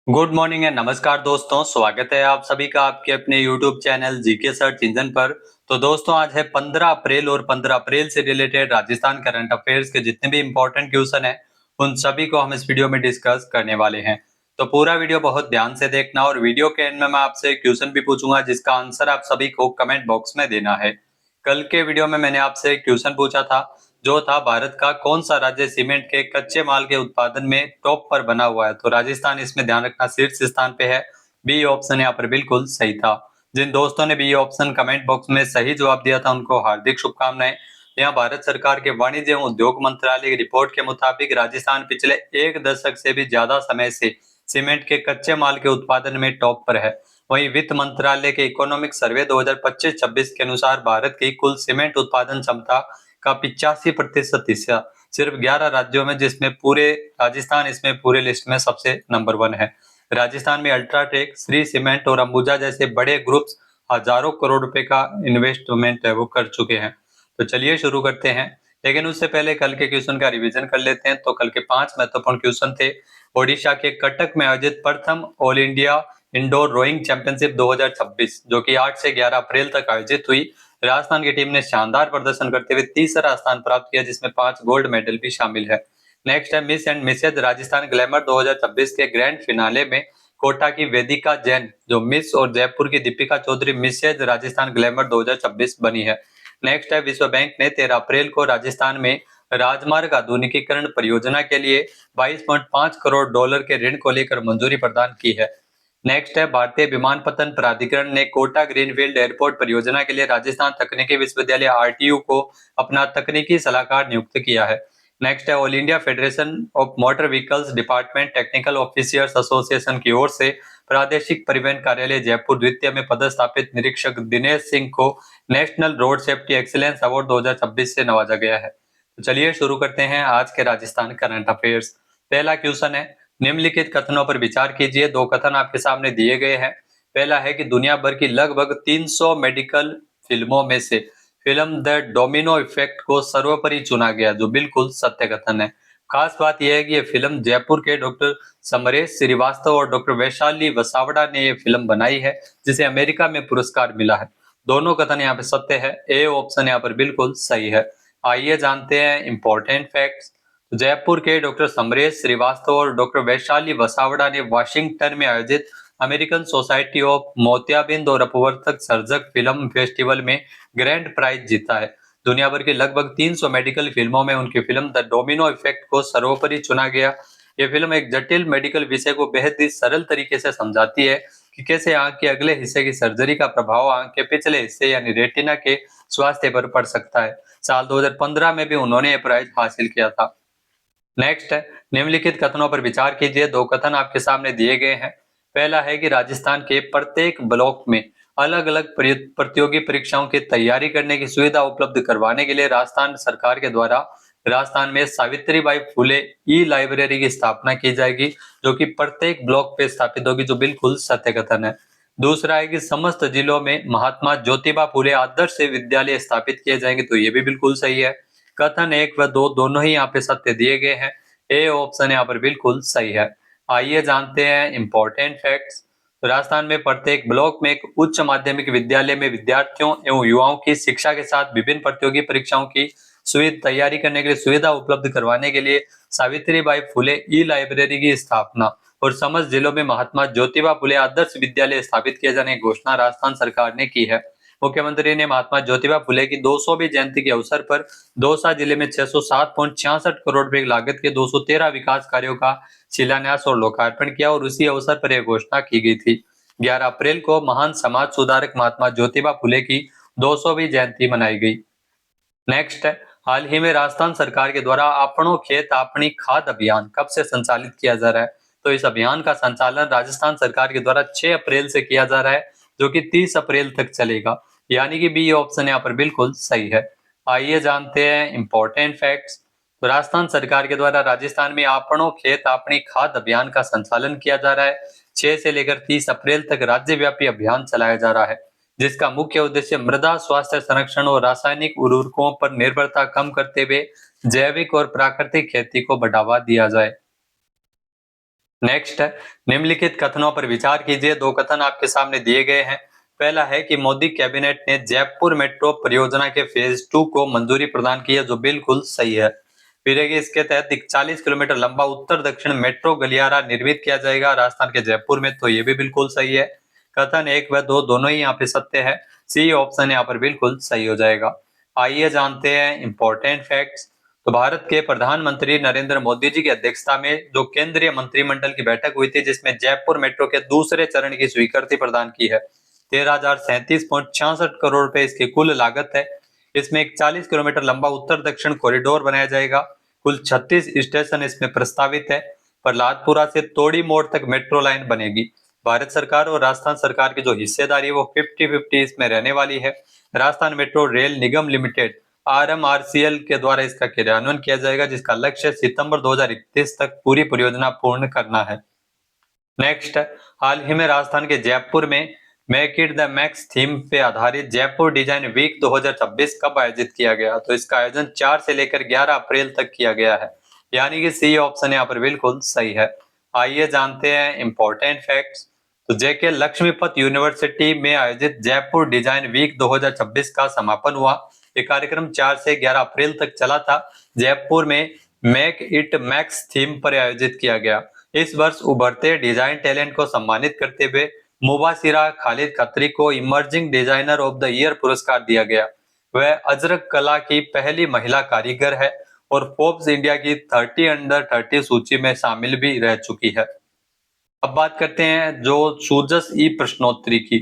Good morning and नमस्कार दोस्तों, स्वागत है आप सभी का आपके अपने YouTube channel GK search engine पर। तो दोस्तों आज है 15 अप्रैल और 15 अप्रैल से रिलेटेड राजस्थान करंट अफेयर्स के जितने भी इंपॉर्टेंट क्वेश्चन हैं उन सभी को हम इस वीडियो में डिस्कस करने वाले हैं। तो पूरा वीडियो बहुत ध्यान से देखना और वीडियो के एंड में मैं आपसे एक क्वेश्चन भी पूछूंगा जिसका आंसर आप सभी को कमेंट बॉक्स में देना है। कल के वीडियो में मैंने आपसे एक क्वेश्चन पूछा था जो था भारत का कौन सा राज्य सीमेंट के कच्चे माल के उत्पादन में टॉप पर बना हुआ है। तो राजस्थान इसमें ध्यान रखना शीर्ष स्थान पे है। बी ऑप्शन यहाँ पर बिल्कुल सही था। जिन दोस्तों ने बी ऑप्शन कमेंट बॉक्स में सही जवाब दिया था उनको हार्दिक शुभकामनाएं। यहाँ भारत सरकार के वाणिज्य एवं उद्योग मंत्रालय की रिपोर्ट के मुताबिक राजस्थान पिछले एक दशक से भी ज्यादा समय से सीमेंट के कच्चे माल के उत्पादन में टॉप पर है। वहीं वित्त मंत्रालय के इकोनॉमिक सर्वे 2025-26 के अनुसार भारत की कुल सीमेंट उत्पादन क्षमता का 85% हिस्सा सिर्फ 11 राज्यों में, जिसमें पूरे राजस्थान इसमें पूरे लिस्ट में सबसे नंबर 1 है। राजस्थान में अल्ट्राटेक, श्री सीमेंट और अंबुजा जैसे बड़े ग्रुप्स हजारों करोड़ रुपए का इन्वेस्टमेंट है वो कर चुके हैं। तो चलिए शुरू करते हैं, लेकिन उससे पहले कल के क्वेश्चन का रिवीजन कर लेते हैं। तो कल के 5 महत्वपूर्ण क्वेश्चन थे। ओडिशा के कटक में आयोजित प्रथम all India indoor rowing championship 2026 जो कि 8 से 11 अप्रैल तक आयोजित हुई। राजस्थान की टीम ने शानदार प्रदर्शन करते हुए तीसरा स्थान प्राप्त किया जिसमें 5 गोल्ड मेडल भी शामिल है। नेक्स्ट है Miss and Mrs Rajasthan glamour 2026 के ग्रैंड फिनाले में कोटा की वेदिका जैन जो मिस और जयपुर की दीपिका चौधरी मिसेज राजस्थान ग्लैमर 2026 बनी है। नेक्स्ट है विश्व बैंक ने 13 अप्रैल को राजस्थान में राजमार्ग आधुनिकीकरण परियोजना के लिए 22.5 करोड़ डॉलर के ऋण को लेकर मंजूरी प्रदान की है। नेक्स्ट है भारतीय विमानपत्तन प्राधिकरण ने कोटा ग्रीनफील्ड एयरपोर्ट परियोजना के लिए राजस्थान तकनीकी विश्वविद्यालय आरटीयू को अपना तकनीकी सलाहकार नियुक्त किया है। नेक्स्ट है all India federation of motor vehicles department technical officers association की ओर से प्रादेशिक परिवहन कार्यालय जयपुर द्वितीय में पदस्थापित निरीक्षक दिनेश सिंह को national road safety excellence award 2026 से नवाजा गया है। तो चलिए शुरू करते हैं आज के राजस्थान करंट अफेयर्स। पहला क्वेश्चन है, निम्नलिखित कथनों पर विचार कीजिए। दो कथन आपके सामने दिए गए हैं। पहला है कि दुनिया भर की लगभग 300 मेडिकल फिल्मों में से फिल्म द डोमिनो इफेक्ट को सर्वोपरि चुना गया, जो बिल्कुल सत्य कथन है। खास बात यह है कि यह फिल्म जयपुर के डॉक्टर समरेश श्रीवास्तव और डॉक्टर वैशाली वसावड़ा ने यह फिल्म बनाई है जिसे अमेरिका में पुरस्कार मिला है। दोनों कथन यहाँ पे सत्य है। ए ऑप्शन यहाँ पर बिल्कुल सही है। आइए जानते हैं इंपॉर्टेंट फैक्ट्स। जयपुर के डॉक्टर समरेश श्रीवास्तव और डॉक्टर वैशाली वसावड़ा ने वाशिंगटन में आयोजित अमेरिकन सोसाइटी ऑफ मोतियाबिंद और अपवर्तक सर्जक फिल्म फेस्टिवल में ग्रैंड प्राइज जीता है। दुनिया भर की लगभग 300 मेडिकल फिल्मों में उनकी फिल्म द डोमिनो इफेक्ट को सर्वोपरि चुना गया। यह फिल्म एक जटिल मेडिकल विषय को बेहद ही सरल तरीके से समझाती है कि कैसे आंख के अगले हिस्से की सर्जरी का प्रभाव आंख के पिछले हिस्से यानी रेटिना के स्वास्थ्य पर पड़ सकता है। साल 2015 में भी उन्होंने यह प्राइज हासिल किया था। नेक्स्ट है, निम्नलिखित कथनों पर विचार कीजिए। दो कथन आपके सामने दिए गए हैं। पहला है कि राजस्थान के प्रत्येक ब्लॉक में अलग अलग प्रतियोगी परीक्षाओं की तैयारी करने की सुविधा उपलब्ध करवाने के लिए राजस्थान सरकार के द्वारा राजस्थान में सावित्रीबाई फुले ई लाइब्रेरी की स्थापना की जाएगी जो कि प्रत्येक ब्लॉक पे स्थापित होगी, जो बिल्कुल सत्य कथन है। दूसरा है कि समस्त जिलों में महात्मा ज्योतिबा फुले आदर्श विद्यालय स्थापित किए जाएंगे, तो ये भी बिल्कुल सही है। कथन 1 व 2 दोनों ही यहाँ पे सत्य दिए गए हैं। ए ऑप्शन यहाँ पर बिल्कुल सही है। आइए जानते हैं इंपॉर्टेंट फैक्ट्स। राजस्थान में प्रत्येक ब्लॉक में एक उच्च माध्यमिक विद्यालय में विद्यार्थियों एवं युवाओं की शिक्षा के साथ विभिन्न प्रतियोगी परीक्षाओं की सुविधा तैयारी करने के लिए सुविधा उपलब्ध करवाने के लिए सावित्रीबाई फुले ई लाइब्रेरी की स्थापना और समस्त जिलों में महात्मा ज्योतिबा फुले आदर्श विद्यालय स्थापित किए जाने की घोषणा राजस्थान सरकार ने की है। मुख्यमंत्री ने महात्मा ज्योतिबा फुले की 200वीं जयंती के अवसर पर दौसा जिले में 607.66 करोड़ रुपए की लागत के 213 विकास कार्यों का शिलान्यास और लोकार्पण किया और उसी अवसर पर यह घोषणा की गई थी। 11 अप्रैल को महान समाज सुधारक महात्मा ज्योतिबा फुले की 200वीं जयंती मनाई गई। नेक्स्ट है, हाल ही में राजस्थान सरकार के द्वारा अपनों खेत अपनी खाद अभियान कब से संचालित किया जा रहा है। तो इस अभियान का संचालन राजस्थान सरकार के द्वारा 6 अप्रैल से किया जा रहा है जो कि 30 अप्रैल तक चलेगा, यानी कि बी ऑप्शन यहाँ पर बिल्कुल सही है। आइए जानते हैं इंपॉर्टेंट फैक्ट्स। तो राजस्थान सरकार के द्वारा राजस्थान में अपनों खेत अपनी खाद अभियान का संचालन किया जा रहा है। 6 से लेकर 30 अप्रैल तक राज्यव्यापी अभियान चलाया जा रहा है जिसका मुख्य उद्देश्य मृदा स्वास्थ्य संरक्षण और रासायनिक उर्वरकों पर निर्भरता कम करते हुए जैविक और प्राकृतिक खेती को बढ़ावा दिया जाए। नेक्स्ट है, निम्नलिखित कथनों पर विचार कीजिए। दो कथन आपके सामने दिए गए हैं। पहला है कि मोदी कैबिनेट ने जयपुर मेट्रो परियोजना के फेज 2 को मंजूरी प्रदान की है, जो बिल्कुल सही है। फिर है कि इसके तहत एक 40 किलोमीटर लंबा उत्तर दक्षिण मेट्रो गलियारा निर्मित किया जाएगा राजस्थान के जयपुर में, तो ये भी बिल्कुल सही है। कथन 1 व 2 दोनों ही यहाँ पे सत्य है। सी ऑप्शन यहाँ पर बिल्कुल सही हो जाएगा। आइए जानते हैं इंपॉर्टेंट फैक्ट्स। तो भारत के प्रधानमंत्री नरेंद्र मोदी जी की अध्यक्षता में जो केंद्रीय मंत्रिमंडल की बैठक हुई थी, जिसमें जयपुर मेट्रो के दूसरे चरण की स्वीकृति प्रदान की है। 13,037.66 करोड़ रुपए इसकी कुल लागत है। इसमें एक 40 किलोमीटर लंबा उत्तर दक्षिण कॉरिडोर बनाया जाएगा। कुल 36 स्टेशन इसमें प्रस्तावित है। प्रहलादपुरा से तोड़ी मोड़ तक मेट्रो लाइन बनेगी। भारत सरकार और राजस्थान सरकार की जो हिस्सेदारी है वो 50-50 इसमें रहने वाली है। राजस्थान मेट्रो रेल निगम लिमिटेड आरएमआरसीएल के द्वारा इसका क्रियान्वयन किया जाएगा, जिसका लक्ष्य सितंबर 2031 तक पूरी परियोजना पूर्ण करना है। नेक्स्ट, हाल ही में राजस्थान के जयपुर में make it the max theme पे आधारित जयपुर डिजाइन वीक 2026 कब आयोजित किया गया? तो इसका आयोजन 4 से लेकर 11 अप्रैल तक किया गया है, यानी कि सी ऑप्शन यहाँ पर बिल्कुल सही है। आइए जानते हैं इंपॉर्टेंट फैक्ट्स। तो जेके लक्ष्मीपत यूनिवर्सिटी में आयोजित जयपुर डिजाइन वीक 2026 का समापन हुआ। ये कार्यक्रम 4 से 11 अप्रैल तक चला था। जयपुर में मेक इट मैक्स थीम पर आयोजित किया गया। इस वर्ष उभरते डिजाइन टैलेंट को सम्मानित करते हुए मुबाशिरा खालिद खत्री को emerging designer of the year पुरस्कार दिया गया। वह अजरक कला की पहली महिला कारीगर है और फोर्ब्स इंडिया की 30 अंडर 30 सूची में शामिल भी रह चुकी है। अब बात करते हैं जो सूजस ई प्रश्नोत्तरी की।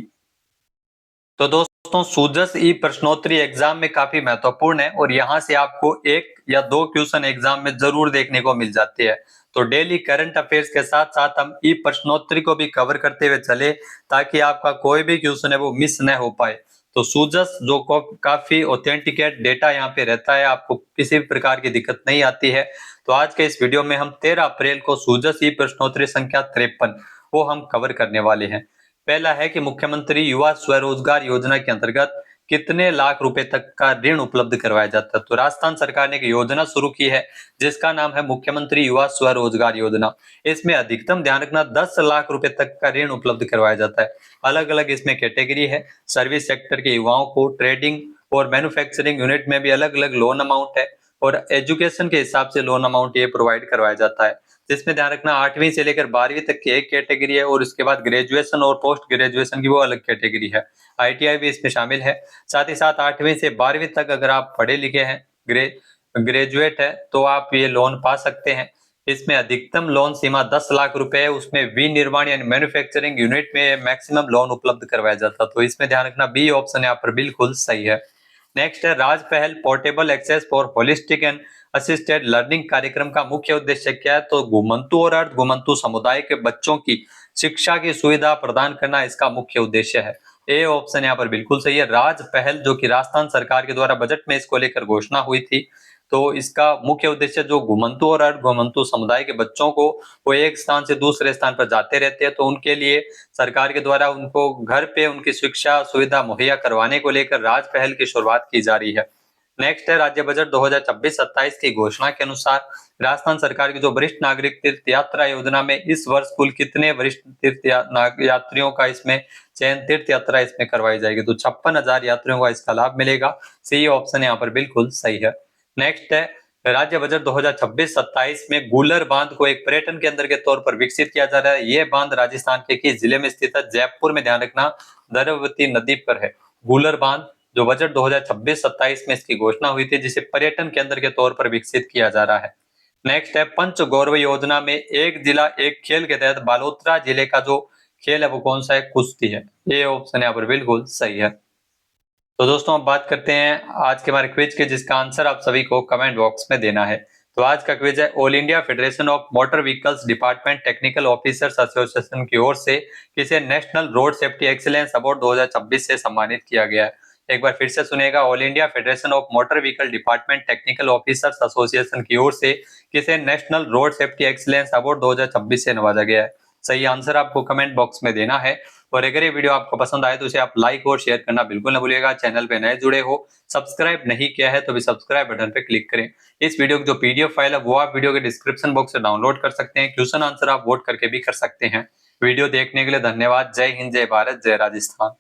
तो दोस्तों, सूजस ई प्रश्नोत्तरी एग्जाम में काफी महत्वपूर्ण है और यहाँ से आपको 1 या 2 क्वेश्चन एग्जाम में जरूर देखने को मिल जाते हैं। तो डेली करंट अफेयर्स के साथ साथ हम ई प्रश्नोत्तरी को भी कवर करते हुए चले, ताकि आपका कोई भी क्वेश्चन है वो मिस न हो पाए। तो सूजस जो काफी ऑथेंटिकेट डेटा यहाँ पे रहता है, आपको किसी भी प्रकार की दिक्कत नहीं आती है। तो आज के इस वीडियो में हम 13 अप्रैल को सूजस ई प्रश्नोत्तरी संख्या 53 वो हम कवर करने वाले हैं। पहला है कि मुख्यमंत्री युवा स्वरोजगार योजना के अंतर्गत कितने लाख रुपए तक का ऋण उपलब्ध करवाया जाता है? तो राजस्थान सरकार ने एक योजना शुरू की है जिसका नाम है मुख्यमंत्री युवा स्वरोजगार योजना। इसमें अधिकतम ध्यान रखना 10 लाख रुपए तक का ऋण उपलब्ध करवाया जाता है। अलग अलग इसमें कैटेगरी है। सर्विस सेक्टर के युवाओं को ट्रेडिंग और मैन्युफैक्चरिंग यूनिट में भी अलग अलग लोन अमाउंट है और एजुकेशन के हिसाब से लोन अमाउंट ये प्रोवाइड करवाया जाता है, जिसमें ध्यान रखना 8वीं से लेकर 12वीं तक की एक कैटेगरी है और उसके बाद ग्रेजुएशन और पोस्ट ग्रेजुएशन की वो अलग कैटेगरी है। आईटीआई भी इसमें शामिल है। साथ ही साथ 8वीं से 12वीं तक अगर आप पढ़े लिखे हैं, ग्रेजुएट है, तो आप ये लोन पा सकते हैं। इसमें अधिकतम लोन सीमा 10 लाख रुपए है। उसमें विनिर्माण यानी मैन्युफैक्चरिंग यूनिट में मैक्सिमम लोन उपलब्ध करवाया जाता है। तो इसमें ध्यान रखना बी ऑप्शन यहाँ पर बिल्कुल सही है। नेक्स्ट है, Raj Pahal portable access for holistic and assisted learning कार्यक्रम का मुख्य उद्देश्य क्या है? तो घुमंतु और अर्ध घुमंतु समुदाय के बच्चों की शिक्षा की सुविधा प्रदान करना इसका मुख्य उद्देश्य है। ए ऑप्शन यहाँ पर बिल्कुल सही है। राज पहल जो कि राजस्थान सरकार के द्वारा बजट में इसको लेकर घोषणा हुई थी, तो इसका मुख्य उद्देश्य जो घुमंतु और अर्ध घुमंतु समुदाय के बच्चों को वो एक स्थान से दूसरे स्थान पर जाते रहते हैं, तो उनके लिए सरकार के द्वारा उनको घर पे उनकी शिक्षा सुविधा मुहैया करवाने को लेकर राज पहल की शुरुआत की जा रही है। नेक्स्ट है, राज्य बजट 2026-27 की घोषणा के अनुसार राजस्थान सरकार की जो वरिष्ठ नागरिक तीर्थ यात्रा योजना में इस वर्ष कुल कितने वरिष्ठ तीर्थ यात्रियों का इसमें चयन तीर्थ यात्रा इसमें करवाई जाएगी? तो 56,000 यात्रियों का इसका लाभ मिलेगा। सी ऑप्शन यहाँ पर बिल्कुल सही है। नेक्स्ट है, राज्य बजट 2026-27 में गूलर बांध को एक पर्यटन केंद्र के तौर पर विकसित किया जा रहा है। यह बांध राजस्थान के किस जिले में स्थित है? जयपुर में, ध्यान रखना, द्रवती नदी पर है गूलर बांध, जो बजट 2026-27 में इसकी घोषणा हुई थी, जिसे पर्यटन केंद्र के तौर पर विकसित किया जा रहा है। नेक्स्ट है, पंच गौरव योजना में एक जिला एक खेल के तहत बालोतरा जिले का जो खेल है वो कौन सा है? कुश्ती है। ये ऑप्शन यहाँ पर बिल्कुल सही है। तो दोस्तों, अब बात करते हैं आज के हमारे क्विज के, जिसका आंसर आप सभी को कमेंट बॉक्स में देना है। तो आज का क्विज है, all India federation of motor vehicles department technical officers association की ओर से किसे national road safety excellence award 2026 से सम्मानित किया गया है? एक बार फिर से सुनिएगा, all India federation of motor vehicle department technical officers association की ओर से किसे national road safety excellence award 2026 से नवाजा गया है? सही आंसर आपको कमेंट बॉक्स में देना है। और अगर ये वीडियो आपको पसंद आए तो इसे आप लाइक और शेयर करना बिल्कुल ना भूलिएगा। चैनल पे नए जुड़े हो, सब्सक्राइब नहीं किया है तो भी सब्सक्राइब बटन पे क्लिक करें। इस वीडियो की जो पीडीएफ फाइल है वो आप वीडियो के डिस्क्रिप्शन बॉक्स से डाउनलोड कर सकते हैं। क्वेश्चन आंसर आप वोट करके भी कर सकते हैं। वीडियो देखने के लिए धन्यवाद। जय हिंद, जय भारत, जय राजस्थान।